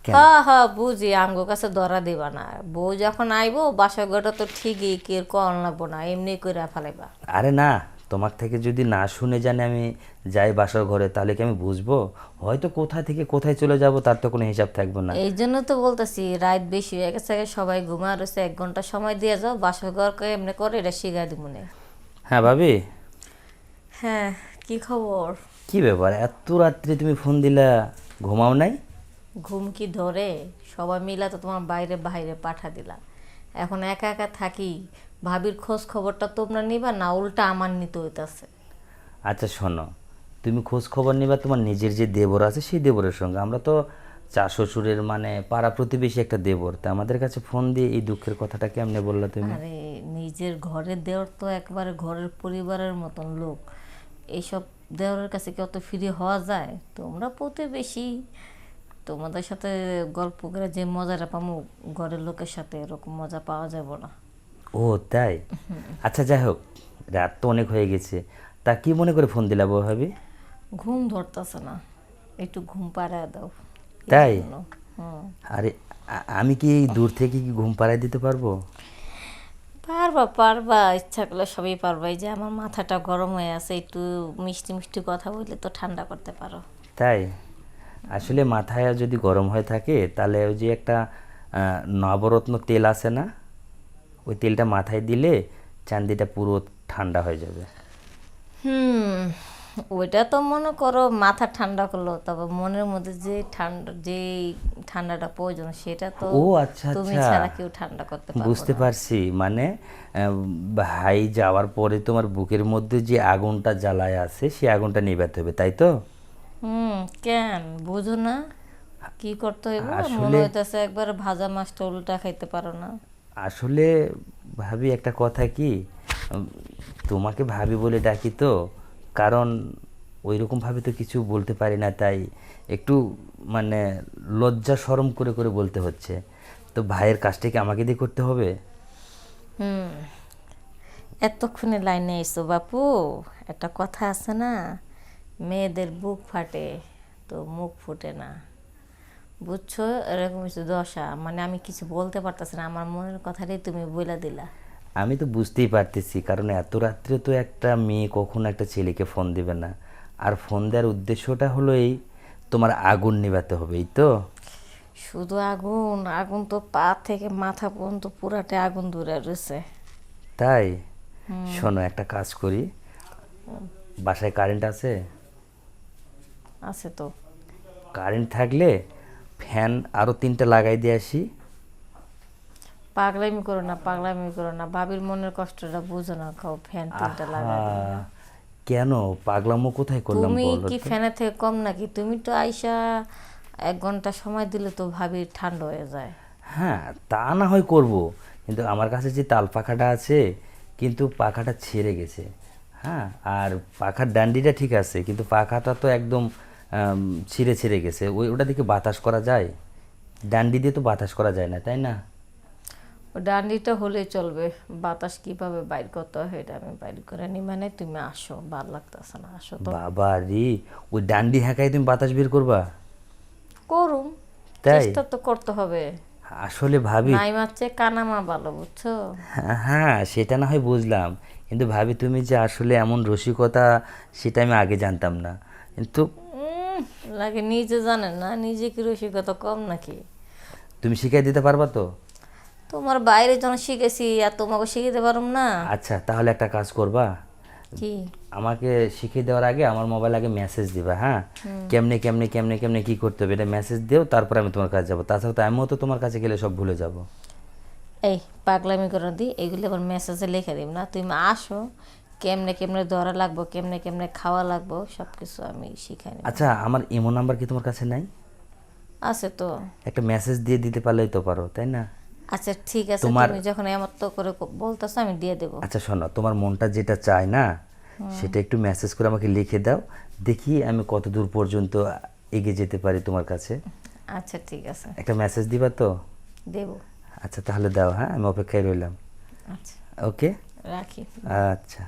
কেন? হ্যাঁ হ্যাঁ বুঝি, আমগো কাছে ধরা দিবা না। বউ যখন আইবো বাসা ঘরটা তো ঠিকই কি কল লাগবো না, এমনি করে ফেলাইবা। আরে না, তোমার থেকে যদি না শুনে জানে আমি যাই বাসার ঘরে, তাহলে কি আমি বুঝবো? হয়তো কোথা থেকে কোথায় চলে যাব তার তো কোনো হিসাব থাকবে না। এই জন্য তো বলতেছি, রাত বেশি হয়ে গেছে, সবাই ঘুমা রয়েছে, 1 ঘন্টা সময় দিয়ে যাও, বাসা ঘরকে এমনি করে এটা শিখাই দিব মনে। হ্যাঁ ভাবি, হ্যাঁ, কি খবর? কি ব্যাপার এত রাত্রে তুমি ফোন দিলা? ঘুমাও নাই? ঘুম কি ধরে? সবাই মিলা তো তোমার বাইরে বাইরে পাঠা দিলা, এখন একা একা থাকি। ভাবির খোঁজ খবরটা তোমরা নিবা না, উল্টা আমার নিতে হইতাছে। আচ্ছা শোনো, তুমি খোঁজ খবর নিবা তোমার নিজের যে দেবর আছে সেই দেবরের সঙ্গে। আমরা তো চার শ্বশুরের মানে পাড়া প্রতিবেশী একটা দেবর, তা আমাদের কাছে ফোন দিয়ে এই দুঃখের কথাটা কেমনে বললা তুমি? আরে, নিজের ঘরের দেওর তো একবারে ঘরের পরিবারের মতন লোক। এইসব দেওরের কাছে কি অত ফ্রি হওয়া যায়? তোমরা প্রতিবেশী, তোমাদের সাথে গল্প করে যে মজাটা পাবো ঘরের লোকের সাথে এরকম মজা পাওয়া যাবে না। ও তাই? আচ্ছা যাই হোক, রাত তো অনেক হয়ে গেছে, তা কি মনে করে ফোন দিলা বউ ভাবি? ঘুম ধরতেছে না, একটু ঘুম পাড়ায় দাও। এই তাই? জন্য। হুম। আরে আমি কি এই দূর থেকে কি ঘুম পাড়ায় দিতে পারবো? পারবা পারবা, ইচ্ছা করলে সবই পারবা। এই যে আমার মাথাটা গরম হয়ে আছে, একটু মিষ্টি মিষ্টি কথা বললে তো ঠান্ডা করতে পারো। তাই? আসলে মাথায় যদি গরম হয়ে থাকে তাহলে ওই যে একটা নবরত্ন তেল আছে না, ওই তেলটা মাথায় দিলে চান্দিটা পুরো ঠান্ডা হয়ে যাবে। হুম, ওইটা তো মনে করো মাথা ঠান্ডা করলো, তবে মনের মধ্যে যে ঠান্ডা, যে ঠান্ডাটা প্রয়োজন সেটা তো ও আচ্ছা তুমি আচ্ছা, ছাড়া কেউ ঠান্ডা করতে পারবো বুঝতে না। পারছি। মানে ভাই যাওয়ার পরে তোমার বুকের মধ্যে যে আগুনটা জ্বালায় আছে সেই আগুনটা নিভাতে হবে, তাই তো? হুম, কেন বুঝো না? কি করতে হইব? মনে আসলে হইতেছে একবার ভাজা মাছটা উল্টা খাইতে পারো না। আসলে ভাবি একটা কথা কি, উম, তোমাকে ভাবি বলে ডাকি তো, কারণ ওইরকমভাবে তো কিছু বলতে পারি না, তাই একটু মানে লজ্জা শরম করে করে বলতে হচ্ছে। তো ভাইয়ের কাজটা কি আমাকে দিয়ে করতে হবে? হুম, এতক্ষণে লাইনে এসো বাপু। একটা কথা আছে না, মেয়েদের বুক ফাটে তো মুখ ফুটে না। বুঝছো? এরকম কিছু দশা, মানে আমি কিছু বলতে পারতেছি না, আমার মনের কথাটাই তুমি বইলা দিলা। আমি তো বুঝতেই পারতেছি, কারণ এত রাত্রে তো একটা মেয়ে কখনো একটা ছেলেকে ফোন দিবে না। আর ফোন দেওয়ার উদ্দেশ্যটা হলো এই, তোমার আগুন নেভাতে হবে, এই তো? শুধু আগুন? আগুন তো পা থেকে মাথা পর্যন্ত পুরাটা আগুন ধরে রয়েছে। তাই? শোনো একটা কাজ করি, বাসায় কারেন্ট আছে? আছে তো। কারেন্ট থাকলে ফ্যান আরও তিনটা লাগাই দিয়ে আসি। পাগলামি করো না, পাগলামি করো না, ভাবির মনের কষ্টটা বুঝো না, খাও ফ্যান তিনটা আহা, লাগাই দিই। কেন পাগলামো কোথায় করলাম তুমি বলো কি তো? ফ্যানের থেকে কম নাকি? তুমি তো আইসা 1 ঘন্টা সময় দিলে তো ভাবির ঠান্ডা হয়ে যায়। হ্যাঁ, তা না হয় করব, কিন্তু আমার কাছে যে তাল পাখাটা আছে, কিন্তু পাখাটা ছেড়ে গেছে। হ্যাঁ, আর পাখার ডান্ডিটা ঠিক আছে, কিন্তু পাখাটা তো একদম ছিঁড়ে ছিঁড়ে গেছে। ওটা দিকে বাতাস করা যায়? ডান্ডি দিয়ে তো বাতাস করা যায় না, তাই না? ও ডান্ডিটা হলেই চলবে, বাতাস কিভাবে বাইর করতে হয় এটা আমি বাইর করে নি। মানে তুমি আসো, ভাল লাগতেছে না, আসো তো। বাবা রে, ওই ডান্ডি হ্যাঁকাই তুমি বাতাস বের করবা? করুম, তাই? চেষ্টা তো করতে হবে। আসলে ভাবি, নাই মারছে কানামা ভালো, বুঝছো? হ্যাঁ হ্যাঁ, সেটা না হয় বুঝলাম, কিন্তু ভাবি তুমি যে আসলে এমন রসিকতা, সেটা আমি আগে জানতাম না। কিন্তু উম, লাগে নিজে জানেন না, নিজে কি রসিকতা কম নাকি? তুমি শিখিয়ে দিতে পারবা তো? তোমার বাইরে যখন শিখেছি আর তোমাকে শিখাতে পারুম না? আচ্ছা তাহলে একটা কাজ করবা, কি? আমাকে শিখিয়ে দেওয়ার আগে আমার মোবাইল আগে মেসেজ দিবা, হ্যাঁ? কেমনে কেমনে কেমনে কেমনে কি করতে হবে এটা মেসেজ দিও, তারপর আমি তোমার কাছে যাবো। তাছাড়া তো আমিও তো তোমার কাছে গেলে সব ভুলে যাব। এই পাগলামি করে দি, এগুলো আবার মেসেজে লিখে দিব না। তুমি আসো, কেমনে কেমনে ধরা লাগবো, কেমনে কেমনে খাওয়া লাগবো, সব কিছু আমি শিখাই নেব। আচ্ছা, আমার ইমো নাম্বার কি তোমার কাছে নাই? আছে তো। একটা মেসেজ দিয়ে দিতে পারলেই তো পারো, তাই না? আচ্ছা ঠিক আছে, তোমার তুমি যখন এমন তো করে বলতেছো আমি দিয়ে দেবো। আচ্ছা শোনো, তোমার মনটা যেটা চায় না সেটা একটু মেসেজ করে আমাকে লিখে দাও, দেখি আমি কত দূর পর্যন্ত এগিয়ে যেতে পারি তোমার কাছে। আচ্ছা ঠিক আছে, একটা মেসেজ দিবা তো? দেবো। আচ্ছা তাহলে দাও, হ্যাঁ আমি অপেক্ষায় রইলাম। আচ্ছা, ওকে, রাখি। আচ্ছা।